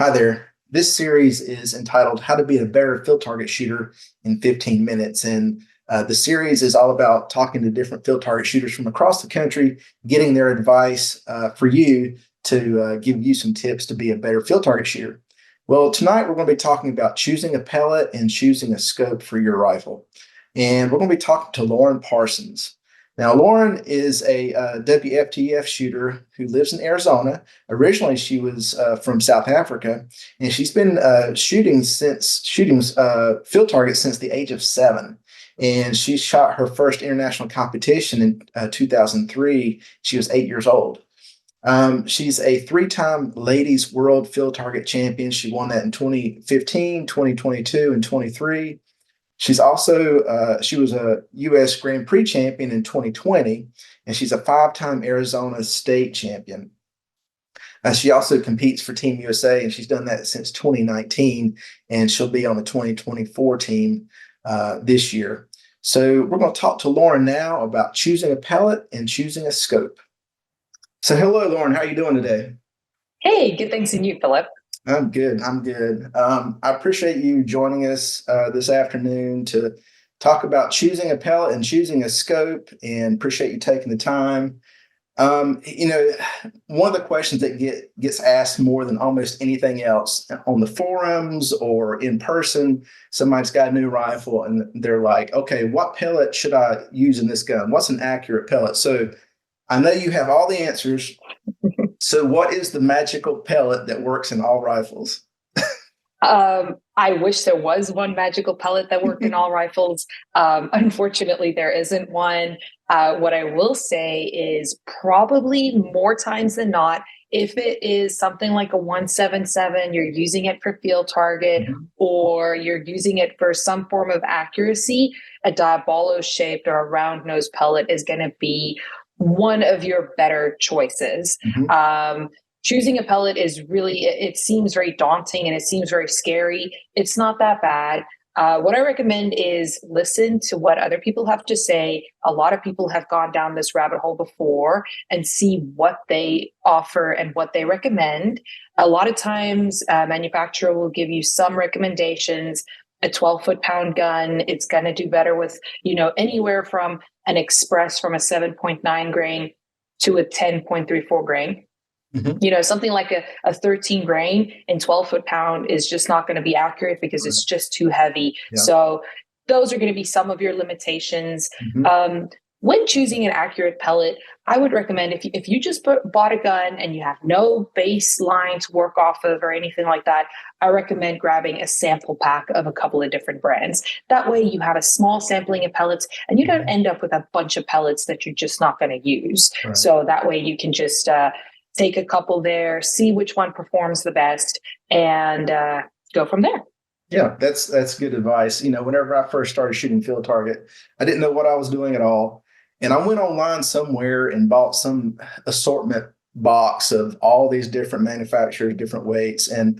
Hi there. This series is entitled How to Be a Better Field Target Shooter in 15 Minutes. And the series is all about talking to different field target shooters from across the country, getting their advice for you to give you some tips to be a better field target shooter. Well, tonight we're going to be talking about choosing a pellet and choosing a scope for your rifle. And we're going to be talking to Lauren Parsons. Now, Lauren is a WFTF shooter who lives in Arizona. Originally, she was from South Africa, and she's been shooting field targets since the age of 7. And she shot her first international competition in 2003. She was 8 years old. She's a 3-time ladies world field target champion. She won that in 2015, 2022, and 23. She's also she was a U.S. Grand Prix champion in 2020, and she's a 5-time Arizona state champion. She also competes for Team USA, and she's done that since 2019, and she'll be on the 2024 team this year. So we're going to talk to Lauren now about choosing a pellet and choosing a scope. So hello, Lauren. How are you doing today? Hey, good thanks to you, Philip. I'm good. I'm good. I appreciate you joining us this afternoon to talk about choosing a pellet and choosing a scope, and appreciate you taking the time. You know, one of the questions that gets asked more than almost anything else on the forums or in person, somebody's got a new rifle and they're like, okay, what pellet should I use in this gun? What's an accurate pellet? So I know you have all the answers. So what is the magical pellet that works in all rifles? I wish there was one magical pellet that worked in all rifles. Unfortunately, there isn't one. What I will say is probably more times than not, if it is something like a 177, you're using it for field target or you're using it for some form of accuracy, a diabolo shaped or a round nose pellet is going to be one of your better choices. Choosing a pellet is really, it seems very daunting and it seems very scary. It's not that bad. What I recommend is listen to what other people have to say. A lot of people have gone down this rabbit hole before and see what they offer and what they recommend. A lot of times, manufacturer will give you some recommendations. A 12 foot-pound gun, it's going to do better with, anywhere from an express from a 7.9 grain to a 10.34 grain. Something like a 13 grain and 12 foot-pound is just not going to be accurate because it's just too heavy. Yeah. So those are going to be some of your limitations. When choosing an accurate pellet, I would recommend if you just bought a gun and you have no baseline to work off of or anything like that, I recommend grabbing a sample pack of a couple of different brands. That way you have a small sampling of pellets and you don't end up with a bunch of pellets that you're just not going to use. Right. So that way you can just take a couple there, see which one performs the best, and go from there. Yeah, that's good advice. Whenever I first started shooting field target, I didn't know what I was doing at all. And I went online somewhere and bought some assortment box of all these different manufacturers, different weights. And,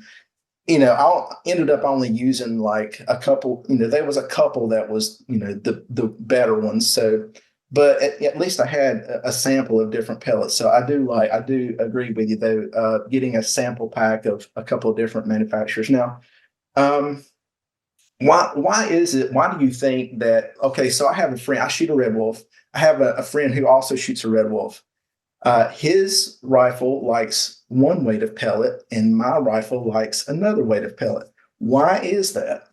I ended up only using like a couple, there was a couple that was, the better ones. So, but at least I had a sample of different pellets. So I do agree with you though, getting a sample pack of a couple of different manufacturers. Now, why do you think that, okay, so I have a friend, I shoot a Red Wolf. I have a friend who also shoots a Red Wolf. His rifle likes one weight of pellet and my rifle likes another weight of pellet. Why is that?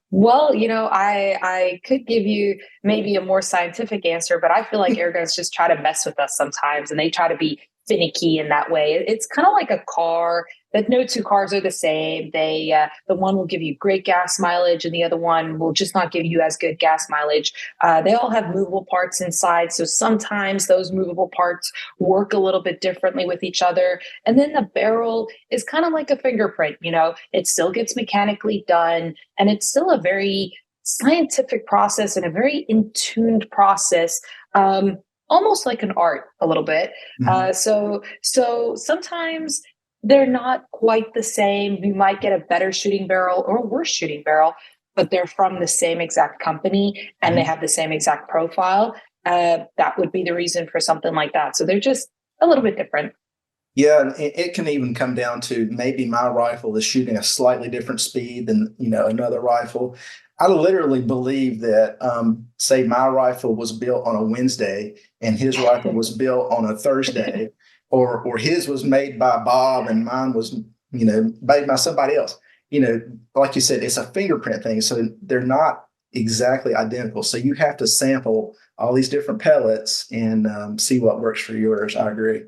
Well, I could give you maybe a more scientific answer, but I feel like Airguns just try to mess with us sometimes and they try to be finicky in that way. It's kind of like a car that no two cars are the same. The one will give you great gas mileage and the other one will just not give you as good gas mileage. They all have movable parts inside. So sometimes those movable parts work a little bit differently with each other. And then the barrel is kind of like a fingerprint, it still gets mechanically done and it's still a very scientific process and a very in-tuned process. Almost like an art a little bit. So sometimes they're not quite the same. You might get a better shooting barrel or a worse shooting barrel, but they're from the same exact company and they have the same exact profile. That would be the reason for something like that. So they're just a little bit different. Yeah, and it can even come down to maybe my rifle is shooting a slightly different speed than another rifle. I literally believe that, say, my rifle was built on a Wednesday and his rifle was built on a Thursday, or his was made by Bob and mine was made by somebody else. Like you said, it's a fingerprint thing, so they're not exactly identical. So you have to sample all these different pellets and see what works for yours. I agree.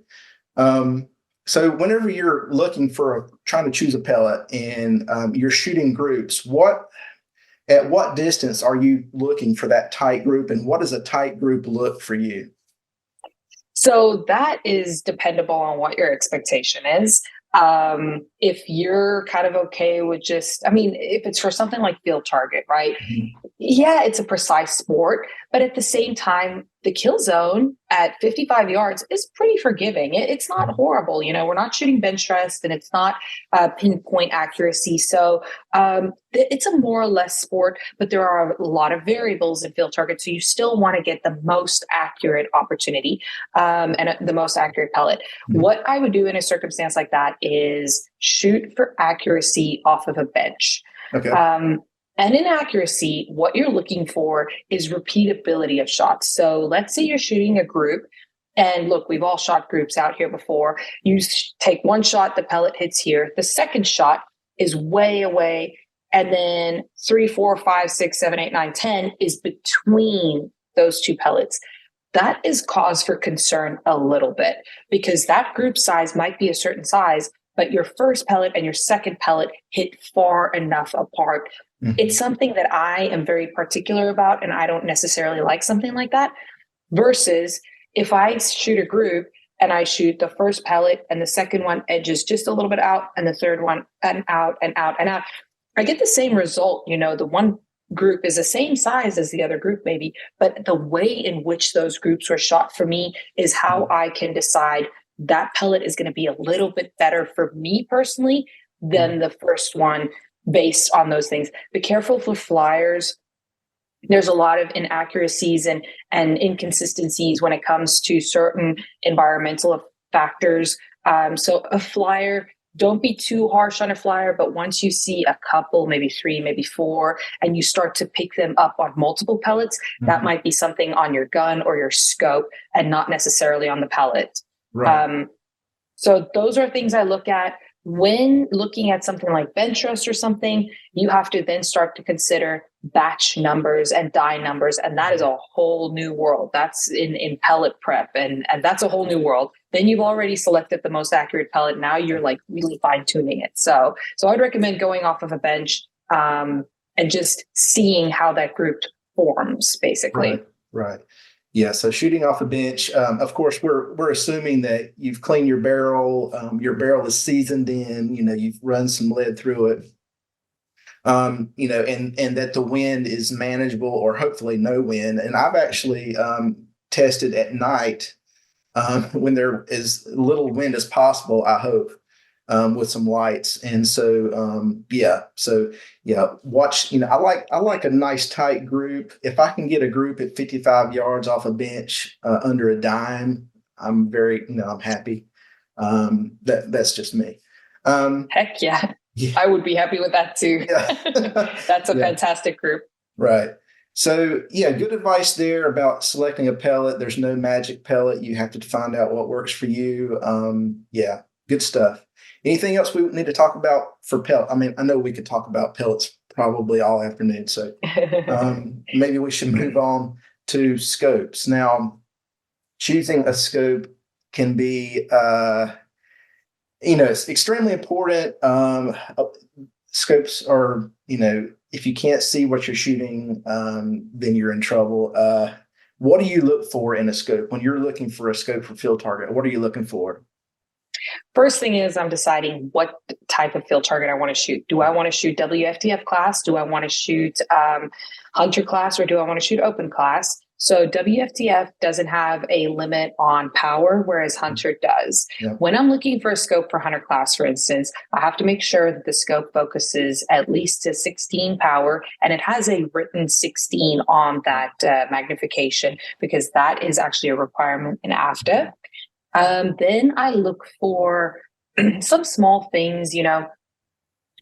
Um, so whenever you're looking for trying to choose a pellet and you're shooting groups, at what distance are you looking for that tight group, and what does a tight group look for you? So that is dependable on what your expectation is. If you're kind of okay with just, I mean, if it's for something like field target, right? Mhm. Yeah, it's a precise sport, but at the same time, the kill zone at 55 yards is pretty forgiving. It's not horrible. We're not shooting bench stress and it's not pinpoint accuracy. So it's a more or less sport, but there are a lot of variables in field target. So you still want to get the most accurate opportunity and the most accurate pellet. Mhm. What I would do in a circumstance like that is shoot for accuracy off of a bench. Okay. Um, and in accuracy, what you're looking for is repeatability of shots. So let's say you're shooting a group, and look, we've all shot groups out here before. You take one shot, the pellet hits here. The second shot is way away. And then 3, 4, 5, 6, 7, 8, 9, 10 is between those two pellets. That is cause for concern a little bit because that group size might be a certain size, but your first pellet and your second pellet hit far enough apart. It's Mhm. something that I am very particular about, and I don't necessarily like something like that. Versus if I shoot a group and I shoot the first pellet and the second one edges just a little bit out, and the third one and out and out and out, I get the same result. The one group is the same size as the other group, maybe, but the way in which those groups were shot for me is how I can decide that pellet is going to be a little bit better for me personally than the first one based on those things. Be careful for flyers. There's a lot of inaccuracies and inconsistencies when it comes to certain environmental factors. So a flyer, don't be too harsh on a flyer, but once you see a couple, maybe 3, maybe 4, and you start to pick them up on multiple pellets, that Mhm. might be something on your gun or your scope and not necessarily on the pellet. Right. Um, so those are things I look at when looking at something like bench stress or something. You have to then start to consider batch numbers and die numbers, and that is a whole new world. That's in pellet prep, and that's a whole new world. Then you've already selected the most accurate pellet. Now you're like really fine tuning it. So I'd recommend going off of a bench and just seeing how that group forms, basically. Right. Right. Yeah. So shooting off a bench, of course, we're assuming that you've cleaned your barrel. Your barrel is seasoned in. You've run some lead through it. And that the wind is manageable or hopefully no wind. And I've actually tested at night when there is little wind as possible, I hope, with some lights. And so, watch, I like a nice tight group. If I can get a group at 55 yards off a bench under a dime, I'm happy. That's just me. Um, Heck yeah. yeah, I would be happy with that too. yeah, That's a yeah. fantastic group. Right. So, yeah, good advice there about selecting a pellet. There's no magic pellet. You have to find out what works for you. Yeah, good stuff. Anything else we need to talk about for pellet? I mean, I know we could talk about pellets probably all afternoon. So maybe we should move on to scopes. Now, choosing a scope can be, it's extremely important. Scopes are, if you can't see what you're shooting, then you're in trouble. What do you look for in a scope when you're looking for a scope for field target? What are you looking for? First thing is I'm deciding what type of field target I want to shoot. Do I want to shoot WFTF class? Do I want to shoot hunter class, or do I want to shoot open class? So WFTF doesn't have a limit on power, whereas hunter does. Yeah. When I'm looking for a scope for hunter class, for instance, I have to make sure that the scope focuses at least to 16 power, and it has a written 16 on that magnification, because that is actually a requirement in AFTA. Then I look for some small things,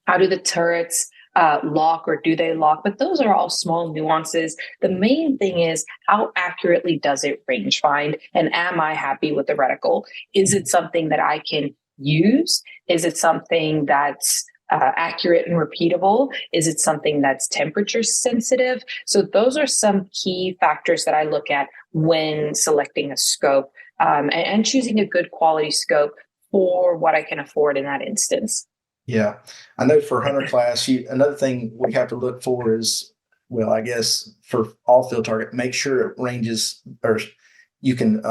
how do the turrets lock or do they lock? But those are all small nuances. The main thing is how accurately does it range find? And am I happy with the reticle? Is it something that I can use? Is it something that's accurate and repeatable? Is it something that's temperature sensitive? So those are some key factors that I look at when selecting a scope and choosing a good quality scope for what I can afford in that instance. Yeah, I know for hunter class, another thing we have to look for is, well, I guess for all field target, make sure it ranges or you can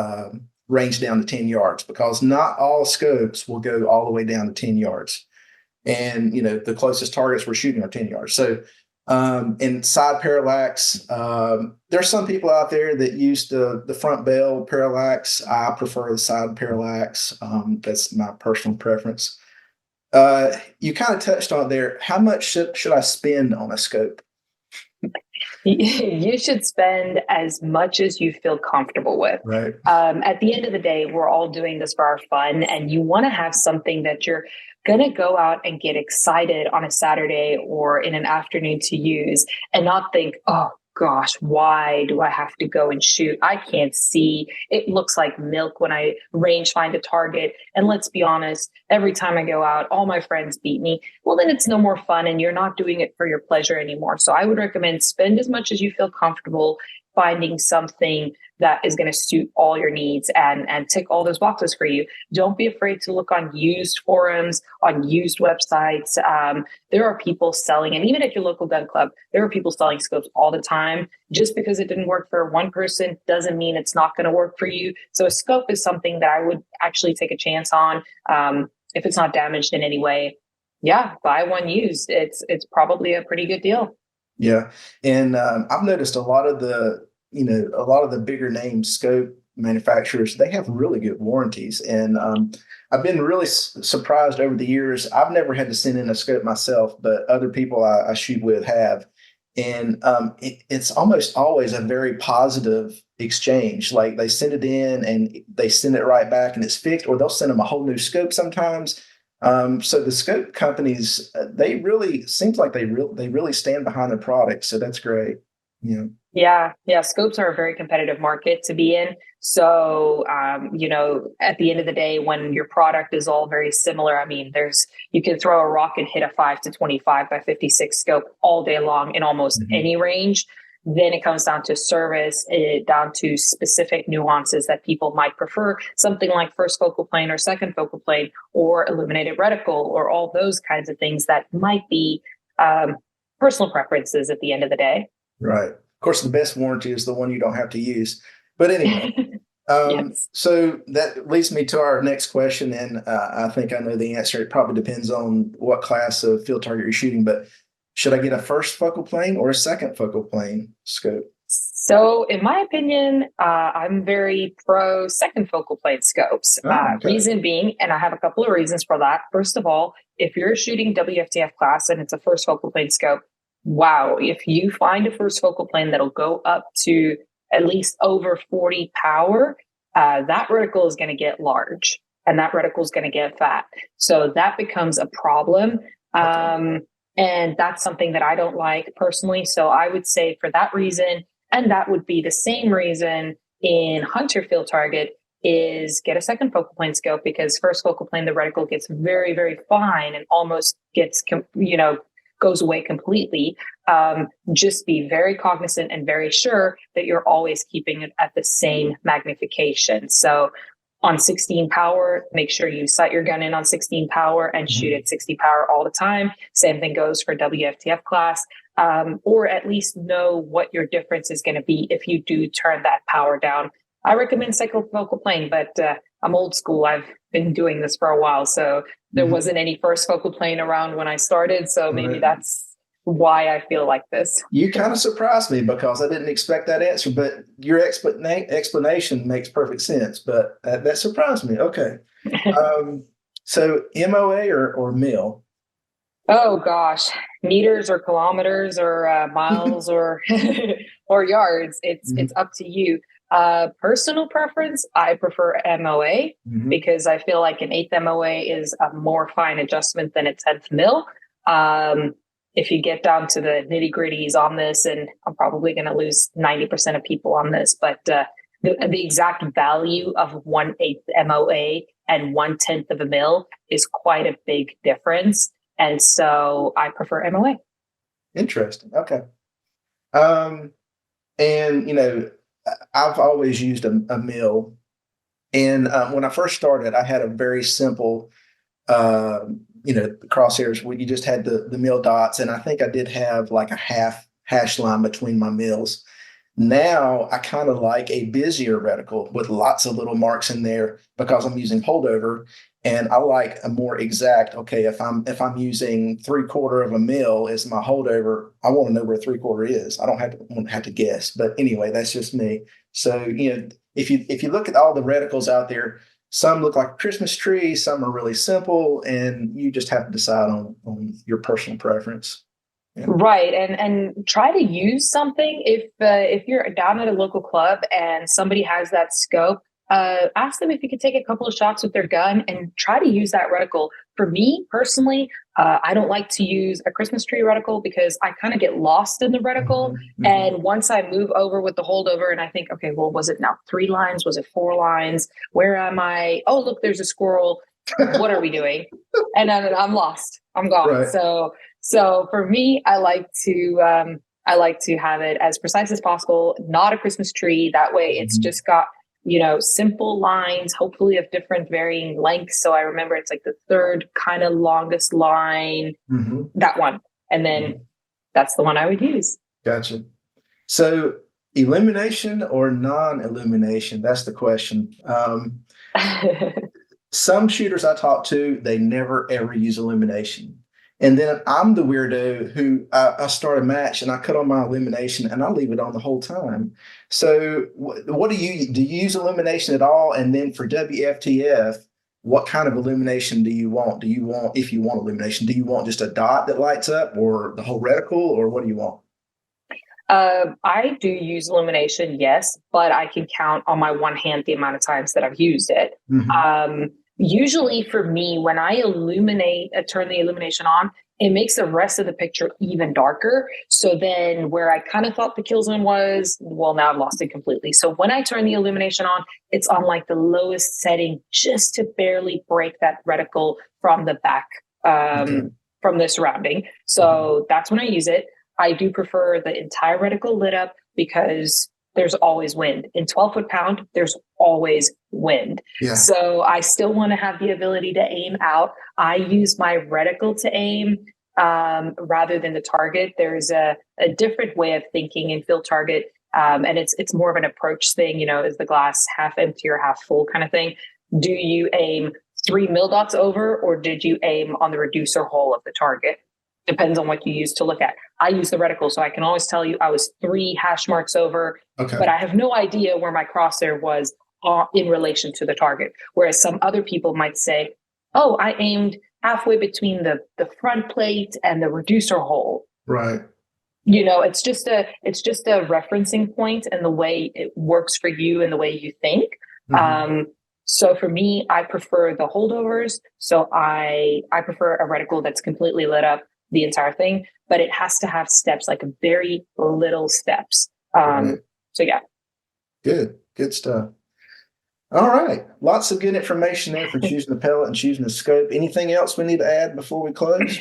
range down to 10 yards because not all scopes will go all the way down to 10 yards. And the closest targets we're shooting are 10 yards. So in side parallax, there's some people out there that use the front bell parallax. I prefer the side parallax. That's my personal preference. You kind of touched on there. How much should I spend on a scope? You should spend as much as you feel comfortable with. Right. At the end of the day, we're all doing this for our fun, and you want to have something that you're going to go out and get excited on a Saturday or in an afternoon to use and not think, oh, gosh, why do I have to go and shoot? I can't see. It looks like milk when I range find a target. And let's be honest, every time I go out, all my friends beat me. Well, then it's no more fun and you're not doing it for your pleasure anymore. So I would recommend spend as much as you feel comfortable finding something that is going to suit all your needs and tick all those boxes for you. Don't be afraid to look on used forums, on used websites. There are people selling, and even at your local gun club, there are people selling scopes all the time. Just because it didn't work for one person doesn't mean it's not going to work for you. So a scope is something that I would actually take a chance on. If it's not damaged in any way, yeah, buy one used. It's probably a pretty good deal. Yeah, and I've noticed a lot of the bigger name scope manufacturers, they have really good warranties, and I've been really surprised over the years. I've never had to send in a scope myself, but other people I shoot with have, and it's almost always a very positive exchange. Like they send it in and they send it right back, and it's fixed, or they'll send them a whole new scope sometimes. So the scope companies, they really seems like they really stand behind their product. So that's great. Yeah. Yeah. Scopes are a very competitive market to be in. So, at the end of the day, when your product is all very similar, I mean, you can throw a rock and hit a 5 to 25 by 56 scope all day long in almost any range. Then it comes down to service, down to specific nuances that people might prefer, something like first focal plane or second focal plane or illuminated reticle or all those kinds of things that might be personal preferences at the end of the day. Right. Of course, the best warranty is the one you don't have to use. But anyway, Yes. so that leads me to our next question. And I think I know the answer. It probably depends on what class of field target you're shooting. But should I get a first focal plane or a second focal plane scope? So, in my opinion, I'm very pro second focal plane scopes. Oh, okay. Reason being, and I have a couple of reasons for that. First of all, if you're shooting WFTF class and it's a first focal plane scope, wow, if you find a first focal plane that'll go up to at least over 40 power, that reticle is going to get large and that reticle is going to get fat. So that becomes a problem. And that's something that I don't like personally. So I would say for that reason, and that would be the same reason in hunter field target, is get a second focal plane scope, because first focal plane, the reticle gets very, very fine and almost gets, goes away completely. Just be very cognizant and very sure that you're always keeping it at the same magnification. So on 16 power, make sure you sight your gun in on 16 power and shoot at 60 power all the time. Same thing goes for WFTF class, or at least know what your difference is going to be if you do turn that power down. I recommend second focal plane, but I'm old school. I've been doing this for a while, so there wasn't any first focal plane around when I started. So maybe that's why I feel like this. You kind of surprised me because I didn't expect that answer, but your explanation makes perfect sense. But that surprised me. Okay. So MOA or mil? Oh gosh, meters or kilometers or miles or or yards. It's up to you. Personal preference, I prefer MOA Hmm. because I feel like an eighth MOA is a more fine adjustment than a 10th mil. Um, if you get down to the nitty gritties on this, and I'm probably going to lose 90% of people on this, but the exact value of 1/8 MOA and 1/10 of a mil is quite a big difference. And so I prefer MOA. Interesting. Okay. Um, and I've always used a mill. And when I first started, I had a very simple, crosshairs where you just had the mill dots. And I think I did have like a half hash line between my mills. Now I kind of like a busier reticle with lots of little marks in there because I'm using holdover, and I like a more exact. Okay, if I'm using 3/4 of a mil as my holdover, I want to know where 3/4 is. I don't have to guess. But anyway, that's just me. So if you look at all the reticles out there, some look like a Christmas tree, some are really simple, and you just have to decide on your personal preference. Yeah. Right, and try to use something if you're down at a local club and somebody has that scope. Ask them if you could take a couple of shots with their gun and try to use that reticle. For me personally, I don't like to use a Christmas tree reticle because I kind of get lost in the reticle. Mm-hmm. And once I move over with the holdover and I think, okay, well, was it now 3 lines? Was it 4 lines? Where am I? Oh, look, there's a squirrel. What are we doing? And then I'm lost. I'm gone. Right. So for me, I like to have it as precise as possible, not a Christmas tree. That way it's Mhm. just got, simple lines, hopefully of different varying lengths. So I remember it's like the third kind of longest line, Mhm. that one. And then that's the one I would use. Gotcha. So illumination or non-illumination? That's the question. Some shooters I talk to, they never ever use illumination. And then I'm the weirdo who I start a match and I cut on my illumination and I leave it on the whole time. So what do you use illumination at all? And then for WFTF, what kind of illumination do you want? If you want illumination, do you want just a dot that lights up or the whole reticle, or what do you want? I do use illumination, yes, but I can count on my one hand the amount of times that I've used it. Mhm. Usually for me, when I turn the illumination on, it makes the rest of the picture even darker. So then where I kind of thought the kill zone was, well, now I've lost it completely. So when I turn the illumination on, it's on like the lowest setting just to barely break that reticle from the back, Okay. from the surrounding. So that's when I use it. I do prefer the entire reticle lit up because there's always wind. In 12 foot-pound, there's always wind. Yeah. So I still want to have the ability to aim out. I use my reticle to aim rather than the target. There's a different way of thinking in field target. And it's more of an approach thing, is the glass half empty or half full kind of thing. Do you aim 3 mil dots over, or did you aim on the reducer hole of the target? Depends on what you use to look at. I use the reticle, so I can always tell you I was 3 hash marks over, Okay. but I have no idea where my crosshair was in relation to the target. Whereas some other people might say, oh, I aimed halfway between the front plate and the reducer hole. Right. It's just a referencing point and the way it works for you and the way you think. Mhm. So for me, I prefer the holdovers. So I prefer a reticle that's completely lit up, the entire thing, but it has to have steps, like very little steps. Right. So yeah. Good stuff. All right. Lots of good information there for choosing the pellet and choosing the scope. Anything else we need to add before we close?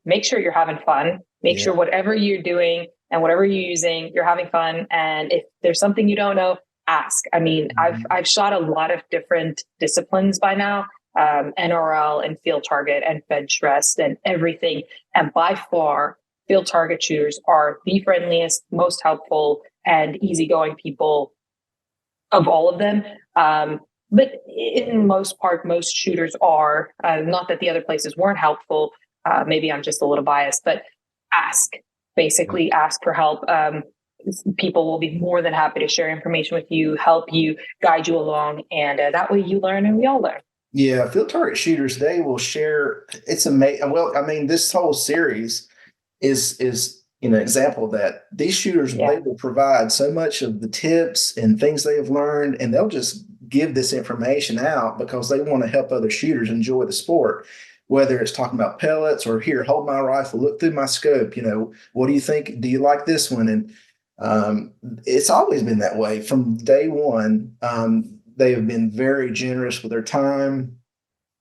Make sure you're having fun. Make sure Yeah. whatever you're doing and whatever you're using, you're having fun. And if there's something you don't know, ask. I mean, I've shot a lot of different disciplines by now, NRL and field target and bench rest and everything. And by far, field target shooters are the friendliest, most helpful, and easygoing people of all of them. But in most part, most shooters are. Not that the other places weren't helpful. Maybe I'm just a little biased, but ask. Basically, ask for help. People will be more than happy to share information with you, help you, guide you along, and that way you learn and we all learn. Yeah, field target shooters, they will share. It's amazing. Well, I mean, this whole series is example of that. These shooters, Yeah. they will provide so much of the tips and things they have learned, and they'll just give this information out because they want to help other shooters enjoy the sport. Whether it's talking about pellets or here, hold my rifle, look through my scope. What do you think? Do you like this one? And it's always been that way from day one. They have been very generous with their time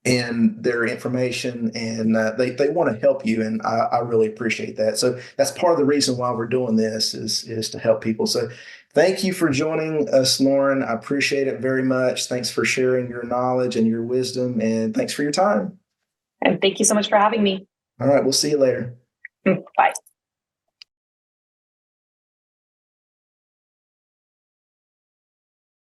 and their information, and they want to help you, and I really appreciate that. So that's part of the reason why we're doing this is to help people. So thank you for joining us, Lauren. I appreciate it very much. Thanks for sharing your knowledge and your wisdom, and thanks for your time. And thank you so much for having me. All right, we'll see you later. Bye.